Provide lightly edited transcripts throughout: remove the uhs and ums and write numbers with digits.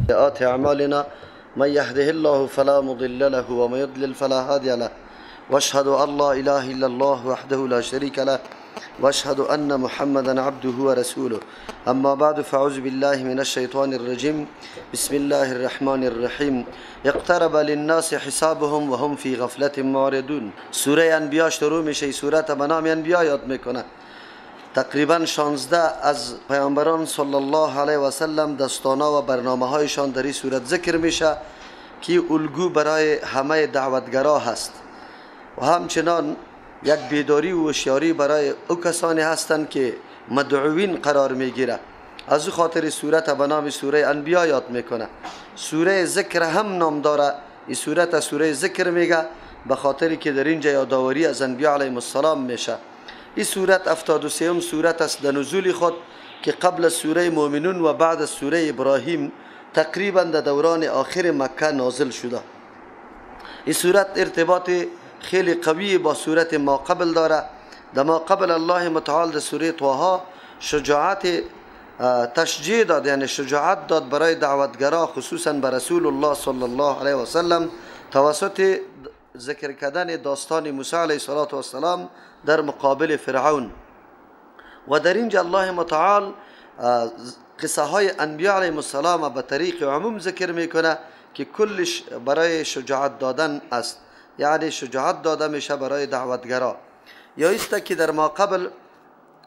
سيئات أعمالنا من يهده الله فلا مضل له ومن يضلل فلا هادي له واشهد أن لا إله إلا الله وحده لا شريك له واشهد أن محمدا عبده ورسوله أما بعد فأعوذ بالله من الشيطان الرجيم بسم الله الرحمن الرحيم اقترب للناس حسابهم وهم في غفلة معرضون. سوره انبیاء شروع میشه. سوره به نام انبیاء یاد میکنه. تقریبا 16 از پیامبران صلی الله علیه و سلم دستانه و برنامه هایشان در این صورت ذکر میشه که الگو برای همه دعوتگرا هست و همچنان یک بیداری و هوشیاری برای او کسانی هستند که مدعوین قرار میگیره. از او خاطر سورت به نام سوره انبیاء یاد میکنه. سوره ذکر هم نام داره. این سورت سوره ذکر میگه به خاطری که در اینجا یادآوری از انبیاء علیهم السلام میشه. این سورت 73م سورت است در نزول خود که قبل از سوره مؤمنون و بعد از سوره ابراهیم تقریبا در دوران آخر مکه نازل شده. این سورت ارتباط خیلی قوی با سورت ما قبل داره. در ما قبل الله متعال در سوره طه شجاعت تشجیع داد، یعنی شجاعت داد برای دعوتگرا خصوصا به رسول الله صلی الله علیه و سلم توسط ذکر کردن داستان موسی علیه السلام در مقابل فرعون. و در اینجا الله متعال قصه های انبیاء علیهم السلام به طریق عموم ذکر میکنه که کلش برای شجاعت دادن است، یعنی شجاعت داده میشه برای دعوتگرا. یا است که در ما قبل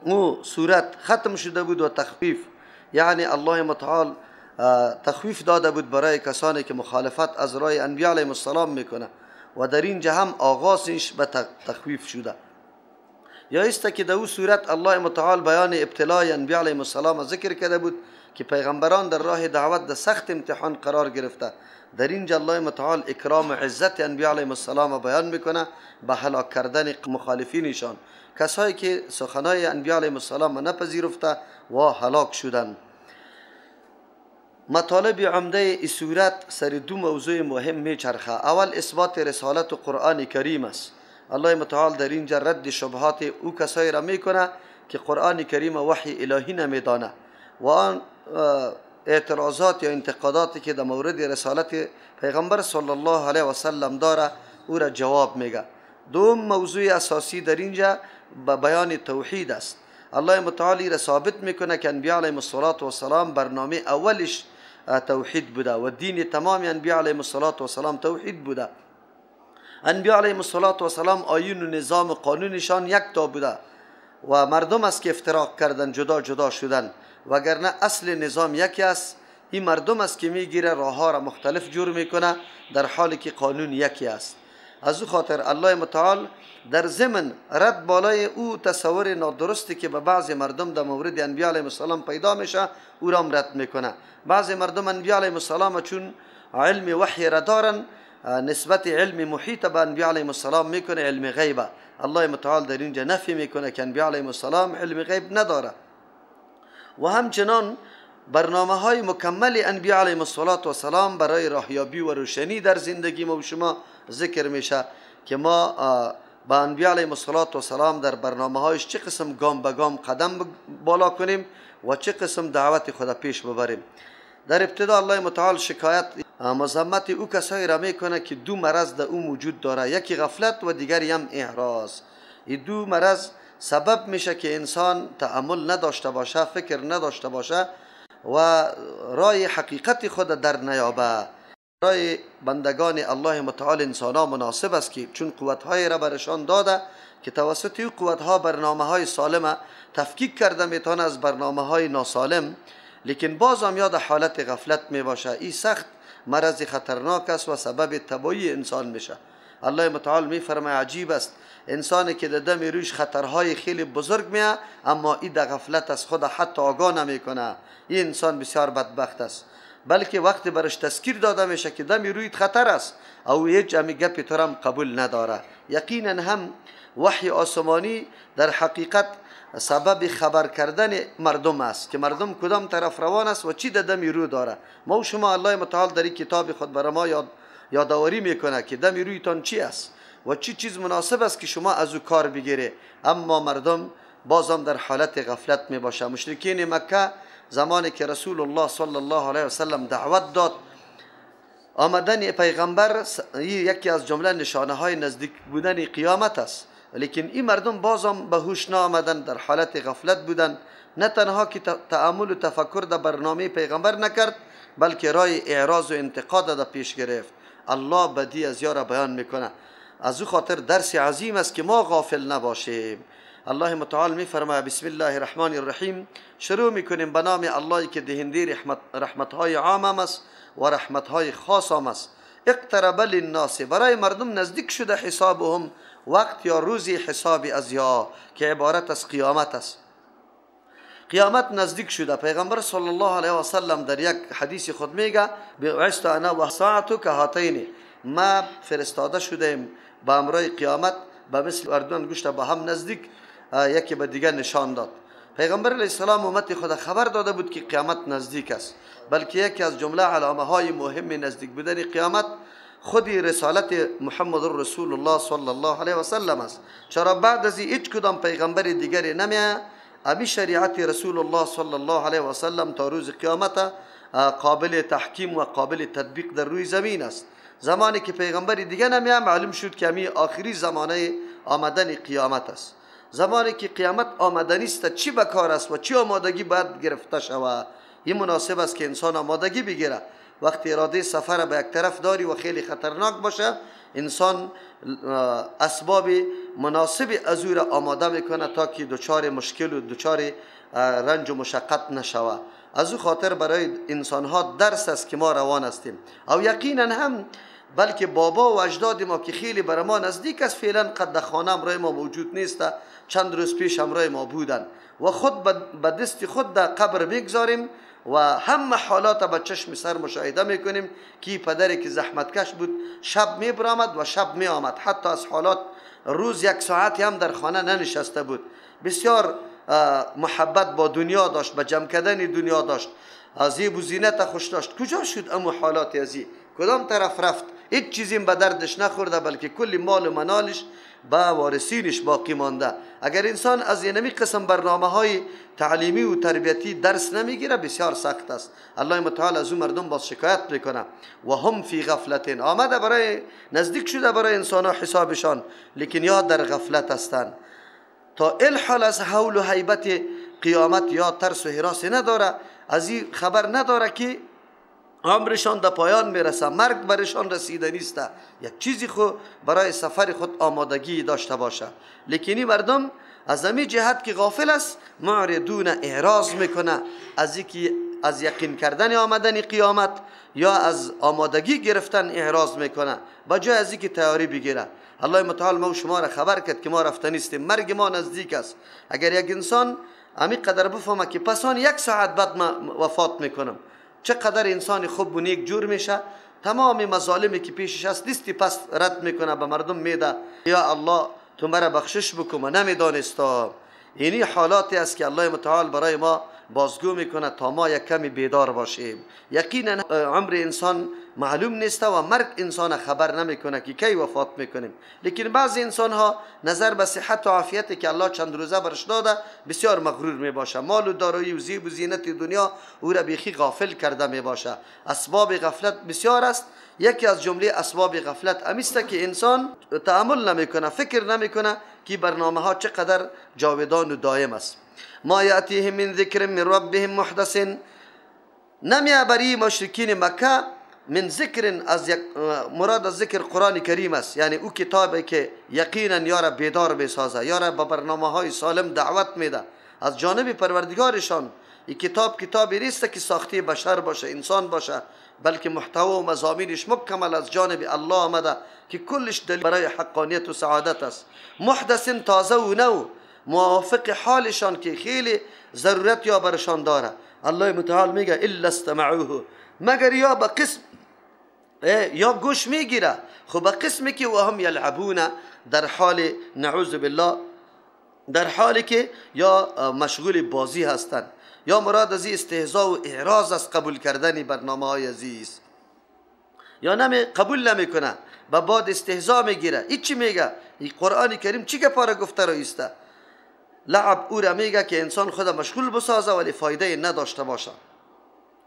او صورت ختم شده بود و تخفیف، یعنی الله متعال تخفیف داده بود برای کسانی که مخالفت از راه انبیاء علیهم السلام میکنه و در اینجا هم آغازش به تخفیف شده. یا است که در او صورت الله متعال بیان ابتلای انبیاء علیهم السلام ذکر کرده بود که پیغمبران در راه دعوت در سخت امتحان قرار گرفته. در اینجا الله متعال اکرام و عزت انبیاء علیهم السلام بیان میکنه به هلاک کردن مخالفینشان، کسایی که سخنهای انبیاء علیهم السلام نپذیرفته و هلاک شدند. مطالب عمده این سورت سر دو موضوع مهم میچرخه. اول اثبات رسالت و قرآن کریم است. الله متعال در اینجا رد شبهات او کسایی را میکنه که قرآن کریم وحی الهی نمیدانه و آن اعتراضات یا انتقاداتی که در مورد رسالت پیغمبر صلی الله علیه و سلم داره او را جواب میگه. دوم موضوع اساسی در اینجا به بیان توحید است. الله متعال را ثابت میکنه که انبیاء علیهم السلام برنامه اولش توحید بوده و دین تمام انبیاء علیهم السلام توحید بوده. انبیاء علیهم السلام آیین و نظام و قانونشان یک تا بوده و مردم است که افتراق کردن، جدا جدا شدن، وگرنه اصل نظام یکی است. این مردم است که میگیره راه ها را مختلف جور میکنه در حالی که قانون یکی است. از او خاطر الله متعال در ضمن رد بالای او تصور نادرستی که به بعض مردم در مورد انبیاء علیهم السلام پیدا میشه او را رد میکنه. بعض مردم انبیاء علیهم السلام چون علم وحی را دارن نسبت علم محیط به انبیاء علیهم السلام میکنه علم غیبه. الله متعال در اینجا نفی میکنه که انبیاء علیهم السلام علم غیب نداره. و همچنان برنامه های مکمل انبیاء علیهم السلام برای راهیابی و روشنی در زندگی ما و شما ذکر میشه که ما با انبیاء علیهم السلام در برنامه هایش چه قسم گام به گام قدم بالا کنیم و چه قسم دعوت خود پیش ببریم. در ابتدا الله متعال شکایت مذمت او کسایی را میکنه که دو مرض در او موجود داره، یکی غفلت و دیگری هم احراز. این دو مرض سبب میشه که انسان تأمل نداشته باشه، فکر نداشته باشه و راه حقیقت خود در نیابه. برای بندگان الله متعال انسان مناسب است که چون قوتهای را برشان داده که توسط این قوتها برنامه های سالم تفکیک کرده میتونه از برنامه های ناسالم، لیکن باز هم یاد حالت غفلت می باشه. این سخت مرض خطرناک است و سبب تباهی انسان میشه. الله متعال می فرماید عجیب است انسانی که در دم رویش خطرهای خیلی بزرگ میه اما این در غفلت از خود حتی آگاه نمیکنه. این انسان بسیار بدبخت است. بلکه وقتی برش تذکیر داده میشه که دم رویت خطر است او هیچ امی گپی تو هم قبول نداره. یقینا هم وحی آسمانی در حقیقت سبب خبر کردن مردم است که مردم کدام طرف روان است و چی در دم رو داره. ما و شما الله متعال در این کتاب خود برای ما یادآوری میکنه که دم رویتان چی است و چی چیز مناسب است که شما از او کار بگیره، اما مردم بازم در حالت غفلت می باشه. مشرکین مکه زمانی که رسول الله صلی الله علیه و سلم دعوت داد آمدن پیغمبر یکی از جمله نشانه های نزدیک بودن قیامت است، لیکن این مردم بازم به هوش نآمدن، در حالت غفلت بودن. نه تنها که تأمل و تفکر در برنامه پیغمبر نکرد، بلکه رای اعراض و انتقاد را پیش گرفت. الله بدی از یارا بیان میکنه. از او خاطر درس عظیم است که ما غافل نباشیم. الله متعال میفرماید بسم الله الرحمن الرحیم. شروع میکنیم به نام الله که دهنده رحمتهای عام است و رحمتهای خاص است. اقترب للناس، برای مردم نزدیک شده حسابهم، وقت یا روزی حساب از یا که عبارت از قیامت است. قیامت نزدیک شده. پیغمبر صلی الله علیه و سلم در یک حدیث خود میگه بعثت انا و ساعت کهاتین، ما فرستاده شدیم به امرای قیامت به مثل اردو انگشت به هم نزدیک یکی به دیگر نشان داد. پیغمبر علیه السلام امت خود خبر داده بود که قیامت نزدیک است، بلکه یکی از جمله علامه های مهم نزدیک بودن قیامت خودی رسالت محمد رسول الله صلی الله علیه و سلم است. چرا بعد از هیچ کدام پیغمبر دیگری نمیاد ابی شریعت رسول الله صلی الله علیه و سلم تا روز قیامت قابل تحکیم و قابل تطبیق در روی زمین است. زمانی که پیغمبر دیگه نمیاد معلوم شد که همی آخری زمانه آمدن قیامت است. زمانی که قیامت آمدنی است چی بکار است و چی آمادگی باید گرفته شود. این مناسب است که انسان آمادگی بگیره. وقتی اراده سفر به یک طرف داری و خیلی خطرناک باشه، انسان اسباب مناسب از او را آماده میکنه تا که دچار مشکل و دچار رنج و مشقت نشوه. از او خاطر برای انسان ها درس است که ما روان هستیم. او یقینا هم بلکه بابا و اجداد ما که خیلی بر ما نزدیک است فعلا قد خانه امرای ما موجود نیست، چند روز پیش امرای ما بودن و خود به دست خود در قبر میگذاریم و همه حالات به چشم سر مشاهده میکنیم که پدری که زحمتکش بود شب میبرامد و شب میآمد، حتی از حالات روز یک ساعتی هم در خانه ننشسته بود. بسیار محبت با دنیا داشت، به جمع کردن دنیا داشت، زیب و زینت خوش داشت. کجا شد اما حالات ازی؟ کدام طرف رفت؟ هیچ چیزی به دردش نخورده، بلکه کل مال و منالش با وارثینش باقی مانده. اگر انسان از اینمی قسم برنامه های تعلیمی و تربیتی درس نمیگیره بسیار سخت است. الله متعال از اون مردم باز شکایت میکنه و هم فی غفلت، آمده برای نزدیک شده برای انسان ها حسابشان، لیکن یا در غفلت هستند. تا الحال از حول و هیبت قیامت یا ترس و هراس نداره، از این خبر نداره که عمرشان در پایان میرسه، مرگ برشان رسیده نیست. یک چیزی خود برای سفر خود آمادگی داشته باشه. لیکن این مردم از همین جهت که غافل است معرضون، اعراض میکنه از یقین کردن آمدن قیامت یا از آمادگی گرفتن اعراض میکنه، بجای از اینکه تیاری بگیره. الله متعال ما و شما را خبر کرد که ما رفته نیستیم، مرگ ما نزدیک است. اگر یک انسان همین قدر بفهمه که پسان یک ساعت بعد ما وفات میکنم، چقدر انسان خوب و نیک جور میشه، تمام مظالمی که پیشش هست لیستی پس رد میکنه، به مردم میده یا الله تو مرا بخشش بکن، نمیدانستا. اینی حالاتی است که الله متعال برای ما بازگو میکنه تا ما یک کمی بیدار باشیم. یقینا عمر انسان معلوم نیست و مرگ انسان خبر نمیکنه که کی وفات میکنیم. لیکن بعضی انسان ها نظر به صحت و عافیتی که الله چند روزه برش داده بسیار مغرور میباشه، مال و دارایی و زیب و زینت دنیا او را بیخی غافل کرده میباشه. اسباب غفلت بسیار است. یکی از جمله اسباب غفلت امیسته که انسان تأمل نمیکنه، فکر نمیکنه که برنامه ها چقدر جاودان و دائم است. ما یأتیهم من ذکر من ربهم محدث، نمیاد برای مشرکین مکه من ذکر، از مراد از ذکر قرآن کریم است، یعنی او کتابی که یقینا یارا بیدار بسازه، یارا به برنامه های سالم دعوت میده از جانب پروردگارشان. این کتابی نیست که ساخته بشر باشه، انسان باشه، بلکه محتوا و مضامینش مکمل از جانب الله آمده که کلش دلیل برای حقانیت و سعادت است. محدث، تازه و نو، موافق حالشان که خیلی ضرورت یا برشان داره. الله متعال میگه الا استمعوه، مگر یا به قسم یا گوش میگیره، خب به قسمی که و هم یلعبون، در حال نعوذ بالله در حالی که یا مشغول بازی هستند، یا مراد از استهزاء و اعراض از قبول کردن برنامه های عزیز، یا قبول نمیکنه، به بعد استهزاء میگیره. این چی میگه؟ این قرآن کریم چی که پاره گفته رو ایسته؟ لعب او را میگه که انسان خود مشغول بسازه ولی فایده نداشته باشه،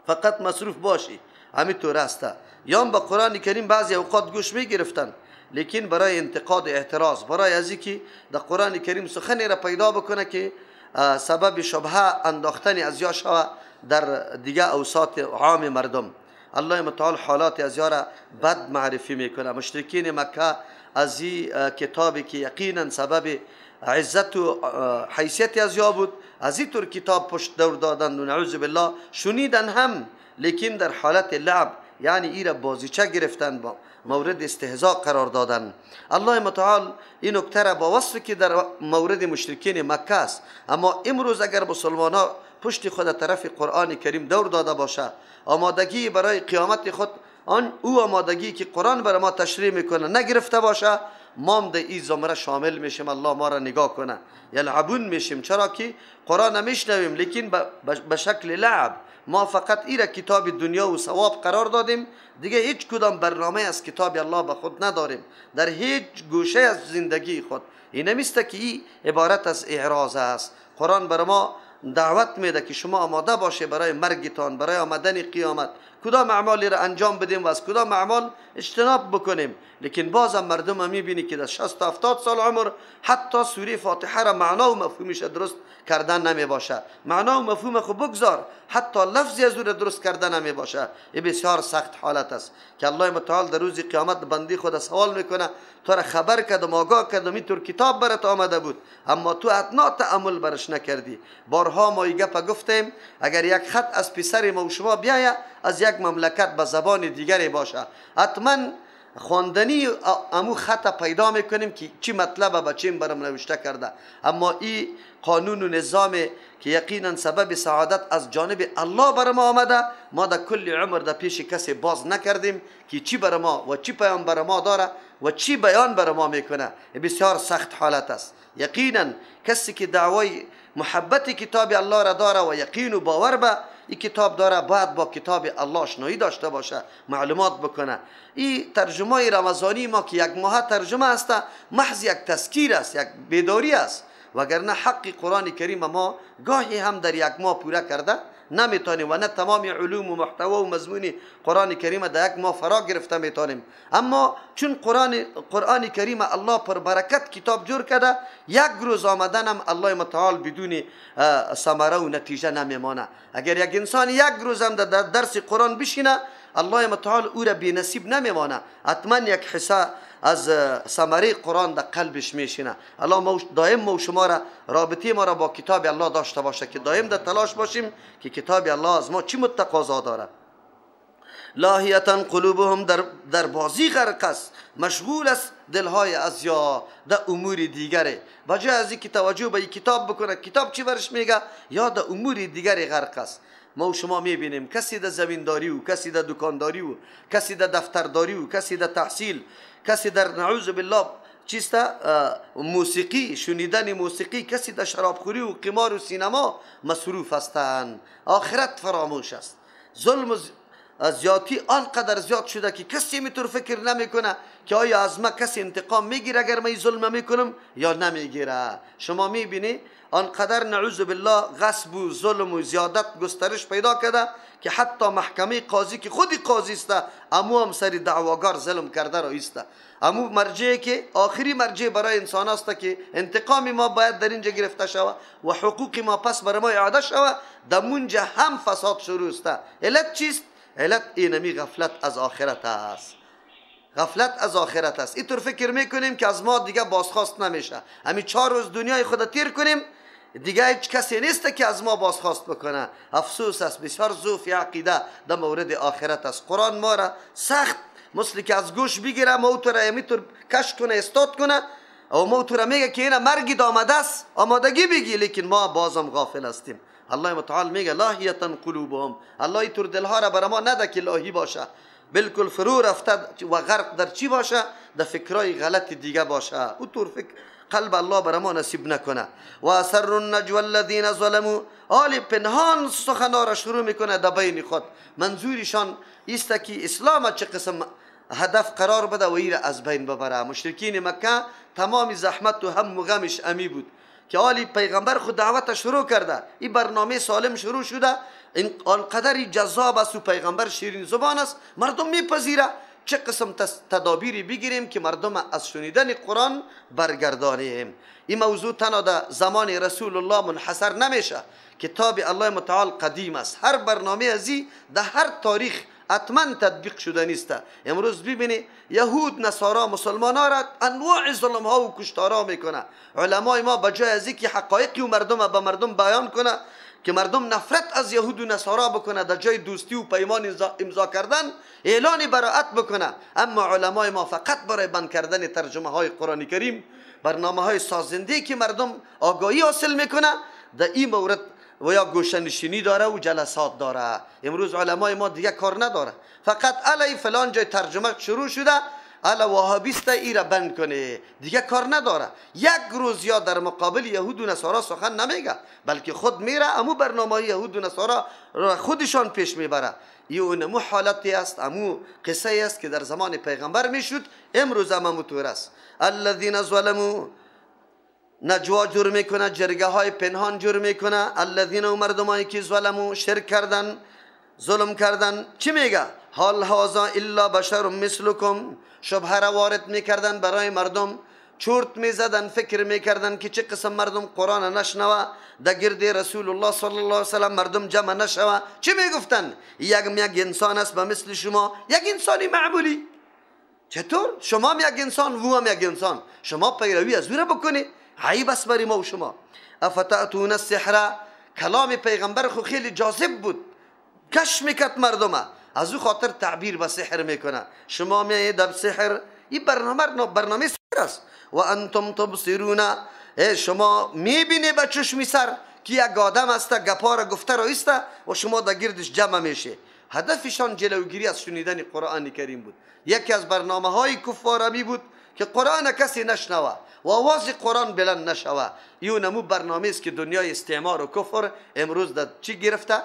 فقط مصروف باشی. همینطور است. یا به قرآن کریم بعضی اوقات گوش میگرفتن، لیکن برای انتقاد اعتراض، برای از اینکه در قرآن کریم سخنی را پیدا بکنه که سبب شبهه انداختن از یا شوه در دیگه اوساط عام مردم. الله متعال حالات از یا را بد معرفی میکنه. مشرکین مکه از این کتابی که یقینا سبب عزت و حیثیت از یا بود، از این طور کتاب پشت دور دادند و نعوذ بالله شنیدن هم، لیکن در حالت لعب، یعنی ای را بازیچه گرفتن، با مورد استهزاء قرار دادن. الله متعال این نکته را با وصفی که در مورد مشرکین مکه است، اما امروز اگر مسلمان ها پشت خود طرف قرآن کریم دور داده باشه، آمادگی برای قیامت خود او آمادگی که قرآن برای ما تشریح میکنه نگرفته باشه، ما هم در این زمره شامل میشیم. الله ما را نگاه کنه، یلعبون میشیم. چرا که قرآن نمیشنویم، لیکن به شکل لعب. ما فقط ایره کتاب دنیا و ثواب قرار دادیم، دیگه هیچ کدام برنامه از کتاب الله به خود نداریم در هیچ گوشه از زندگی خود. این نمیسته که این عبارت از اعراض است. قرآن بر ما دعوت میده که شما آماده باشه برای مرگتان، برای آمدن قیامت، کدام اعمالی را انجام بدیم و از کدام اعمال اجتناب بکنیم. لیکن بازم مردم هم میبینی که در 60 تا 70 سال عمر حتی سوره فاتحه را معنا و مفهومش درست کردن نمی باشه. معنا و مفهوم خو بگذار، حتی لفظی از او درست کردن نمی باشه. این بسیار سخت حالت است که الله متعال در روز قیامت بندی خود سوال میکنه، تو را خبر کردم، آگاه کردم، اینطور کتاب برات آمده بود اما تو ادنا تأمل برش نکردی. بارها ما این گپ گفتیم، اگر یک خط از پسر ما و شما بیاید از یک مملکت به زبان دیگری باشه، حتما خواندنی امو خط پیدا میکنیم که چی مطلب به چیم برام نوشته کرده. اما این قانون و نظام که یقینا سبب سعادت از جانب الله بر ما آمده، ما در کل عمر در پیش کسی باز نکردیم که چی بر ما و چی پیام بر ما داره و چی بیان بر ما میکنه. بسیار سخت حالت است. یقینا کسی که دعوای محبت کتاب الله را داره و یقین و باور به این کتاب داره، باید با کتاب الله آشنایی داشته باشه، معلومات بکنه. این ترجمه رمضانی ما که یک ماه ترجمه است، محض یک تذکیر است، یک بیداری است، وگرنه حق قرآن کریم ما گاهی هم در یک ماه پوره کرده نمیتونیم و نه تمام علوم و محتوا و مضمون قرآن کریم در یک ماه فرا گرفته میتونیم. اما چون قرآن کریم الله پر برکت کتاب جور کرده، یک روز آمدن هم الله متعال بدون ثمره و نتیجه نمیمانه. اگر یک انسان یک روز هم در درس قرآن بشینه، الله متعال او را بی نصیب نمیمانه، حتما یک حصه از ثمره قرآن در قلبش میشینه. الله دائم ما و شما را رابطه ما را با کتاب الله داشته باشه که دائم در تلاش باشیم که کتاب الله از ما چی متقاضا داره. لاهیتا قلوبهم در بازی غرق است، مشغول است دلهای از یا در امور دیگره، بجای از اینکه توجه به کتاب بکنه کتاب چی برش میگه، یا در امور دیگری غرق است. ما و شما میبینیم کسی در زمینداری و کسی در دکانداری و کسی در دفترداری و کسی در تحصیل، کسی در نعوذ بالله چیستا موسیقی، شنیدن موسیقی، کسی در شرابخوری و قمار و سینما مصروف هستند. آخرت فراموش است. ظلم و زیادتی آنقدر زیاد شده که کسی میتور فکر نمیکنه که آیا از ما کسی انتقام میگیره اگر من ظلم میکنم یا نمیگیره. شما میبینی آنقدر نعوذ بالله غصب و ظلم و زیادت گسترش پیدا کرده که حتی محکمه قاضی که خودی قاضی است، امو هم سری دعواگار ظلم کرده رایسته. امو مرجعی که آخری مرجع برای انسان است که انتقام ما باید در اینجا گرفته شود و حقوق ما پس برای ما اعاده شود، در منجا هم فساد شروع است. علت چیست؟ علت اینمی غفلت از آخرت است. غفلت از آخرت است. اینطور فکر میکنیم که از ما دیگه بازخواست نمیشه. همین 4 روز دنیای خود تیر کنیم دیگه هیچ کسی نیست که از ما بازخواست بکنه. افسوس است، بسیار ضعف عقیده در مورد آخرت است. قرآن ما را سخت مثل که از گوش بگیره، موت را همینطور کش کنه، استاد کنه و موت را میگه که این مرگی آمده است، آمادگی بگی، لیکن ما بازم غافل هستیم. الله متعال میگه لاهیتا قلوبهم، الله اینطور دلها را برای ما نده که لاهی باشه، بالکل فرو رفته و غرق در چی باشه؟ در فکرای غلط دیگه باشه. اونطور فکر قلب الله برای ما نصیب نکنه. و اسر النجوى الذين ظلموا، آل پنهان سخنا را شروع میکنه در بین خود. منظورشان است که اسلام چه قسم هدف قرار بده و این را از بین ببره. مشرکین مکه تمام زحمت و هم و غمش امی بود که حالی پیغمبر خود دعوت شروع کرده، این برنامه سالم شروع شده، این آنقدر جذاب است و پیغمبر شیرین زبان است، مردم میپذیره. چه قسم تدابیری بگیریم که مردم از شنیدن قرآن برگردانیم. این موضوع تنها در زمان رسول الله منحصر نمیشه. کتاب الله متعال قدیم است، هر برنامه ازی در هر تاریخ حتما تطبیق شده نیست. امروز ببینی یهود، نصارا، مسلمانان را انواع ظلم ها و کشتارها میکنه. علمای ما بجای از اینکه حقایقی و مردم به مردم بیان کنه که مردم نفرت از یهود و نصارا بکنه، در جای دوستی و پیمان امضا کردن اعلان براءت بکنه، اما علمای ما فقط برای بند کردن ترجمه های قرآن کریم، برنامه های سازنده که مردم آگاهی حاصل میکنه، در این مورد و یا گوشنشینی داره و جلسات داره. امروز علمای ما دیگه کار نداره، فقط علی فلان جای ترجمه شروع شده، علی وهابیست ای را بند کنه، دیگه کار نداره. یک روز یا در مقابل یهود و نصارا سخن نمیگه، بلکه خود میره امو برنامه یهود و نصارا را خودشان پیش میبره. این امو حالتی است، امو قصه است که در زمان پیغمبر میشد، امروز هم امو طور است. الذین ظلموا، نجوا جور میکنه، جرگه های پنهان جور میکنه. الذین، و مردمایی که ظلموا، شرک کردن، ظلم کردن. چی میگه؟ حال هذا الا بشر مثلکم، شبهه را وارد میکردن برای مردم، چرت میزدن، فکر میکردن که چه قسم مردم قرآن نشنوه، در گرد رسول الله صلی الله علیه وسلم مردم جمع نشوه. چی میگفتن؟ یک انسان است به مثل شما، یک انسانی معمولی. چطور؟ شما هم یک انسان، و هم یک انسان، شما پیروی از او را بکنی؟ عیب است برای ما و شما. افتأتون السحر، کلام پیغمبر خو خیلی جاذب بود، کش میکرد مردمه، از او خاطر تعبیر به سحر میکنه. شما میایید در سحر، این برنامه سحر است. و انتم تبصرون، شما میبینی به چشمی سر که یک آدم است، گپا را گفته رایسته و شما در گردش جمع میشه. هدفشان جلوگیری از شنیدن قرآن کریم بود. یکی از برنامه های کفار می بود که قرآن کسی نشنوه و آواز قرآن بلند نشوه. این نمو برنامه است که دنیای استعمار و کفر امروز در چی گرفته؟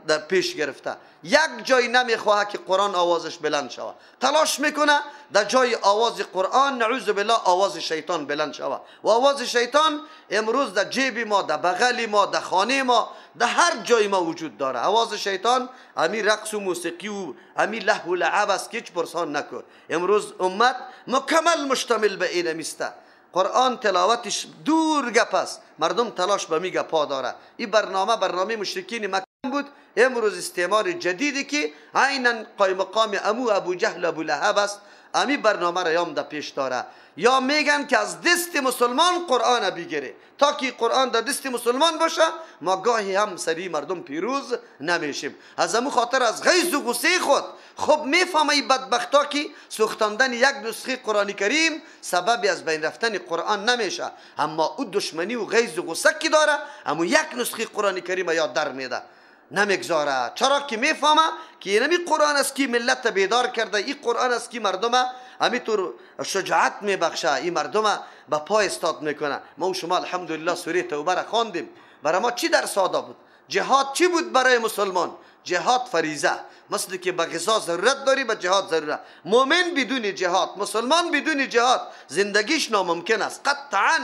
در پیش گرفته. یک جای نمیخواه که قرآن آوازش بلند شوه، تلاش میکنه در جای آواز قرآن نعوذ بالله آواز شیطان بلند شوه. و آواز شیطان امروز در جیب ما، در بغل ما، در خانه ما، در هر جای ما وجود داره. آواز شیطان امی رقص و موسیقی و امی لهو و لعب است که هیچ پرسان نکن. امروز امت مکمل مشتمل به این میسته. قرآن تلاوتش دور گپ است، مردم تلاش به می گپا داره. این برنامه مشرکین مکه بود. امروز استعمار جدیدی که عیناً قایم مقام ابو جهل و ابو لهب است، امی برنامه را یام در پیش داره. یا میگن که از دست مسلمان قرآن بگیره، تا که قرآن در دست مسلمان باشه ما گاهی هم سری مردم پیروز نمیشیم. از امو خاطر از غیظ و غصه خود خب میفهمه این بدبختا که سوختاندن یک نسخه قرآن کریم سببی از بین رفتن قرآن نمیشه، اما او دشمنی و غیظ و غصه که داره اما یک نسخه قرآن کریم یاد در میده، نمیگذاره. چرا که میفهمه که اینمی قرآن است که ملت بیدار کرده، این قرآن است که مردم همینطور شجاعت میبخشه، این مردم به پای استاد میکنه. ما و شما الحمدلله سوره توبه را خواندیم. برای ما چی در ساده بود؟ جهاد چی بود برای مسلمان؟ جهاد فریضه، مثل که به غذا ضرورت داری به جهاد ضرورت. مؤمن بدون جهاد، مسلمان بدون جهاد زندگیش ناممکن است. قطعاً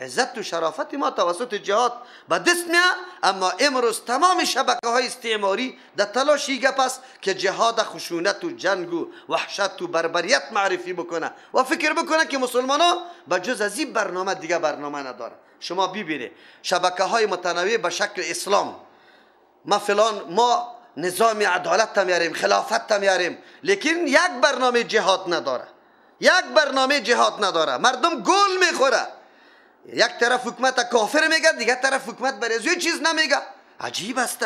عزت و شرافت ما توسط جهاد به دست میاد. اما امروز تمام شبکه های استعماری در تلاشی گپ است که جهاد خشونت و جنگ و وحشت و بربریت معرفی بکنه و فکر بکنه که مسلمان ها به جز از این برنامه دیگه برنامه نداره. شما ببینید شبکه های متنوع به شکل اسلام، ما نظام عدالت میاریم، خلافت میاریم، لیکن یک برنامه جهاد نداره، یک برنامه جهاد نداره. مردم گول میخوره، یک طرف حکومت کافر میگه، دیگه طرف حکومت برای از چیز نمیگه. عجیب است،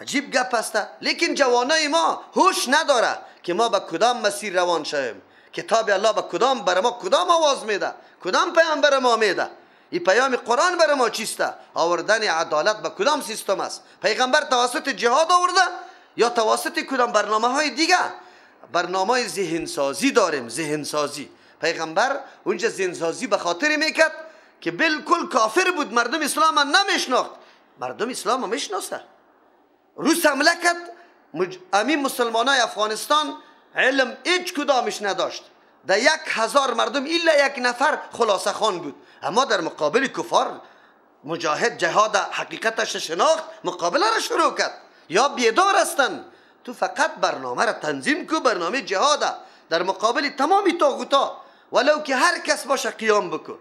عجیب گپ است. لیکن جوانای ما هوش نداره که ما به کدام مسیر روان شویم. کتاب الله به کدام برای ما کدام آواز میده، کدام پیام برای ما میده. این پیام قرآن برای ما چیسته؟ آوردن عدالت به کدام سیستم است؟ پیغمبر توسط جهاد آورده یا توسط کدام برنامه های دیگه؟ برنامه ذهن سازی داریم، ذهن سازی. پیغمبر اونجا ذهن سازی به خاطر میکرد که بالکل کافر بود، مردم اسلام هم نمیشناخت، مردم اسلام هم میشناسه. روس حمله کرد، امین مسلمانای افغانستان علم هیچ کدامش نداشت، در 1000 مردم الا یک نفر خلاصه خان بود، اما در مقابل کفار مجاهد جهاد حقیقتش شناخت، مقابله را شروع کرد. یا بیدار هستند، تو فقط برنامه را تنظیم کو، برنامه جهاد در مقابل تمامی طاغوتا، ولو که هر کس باشه قیام بکن.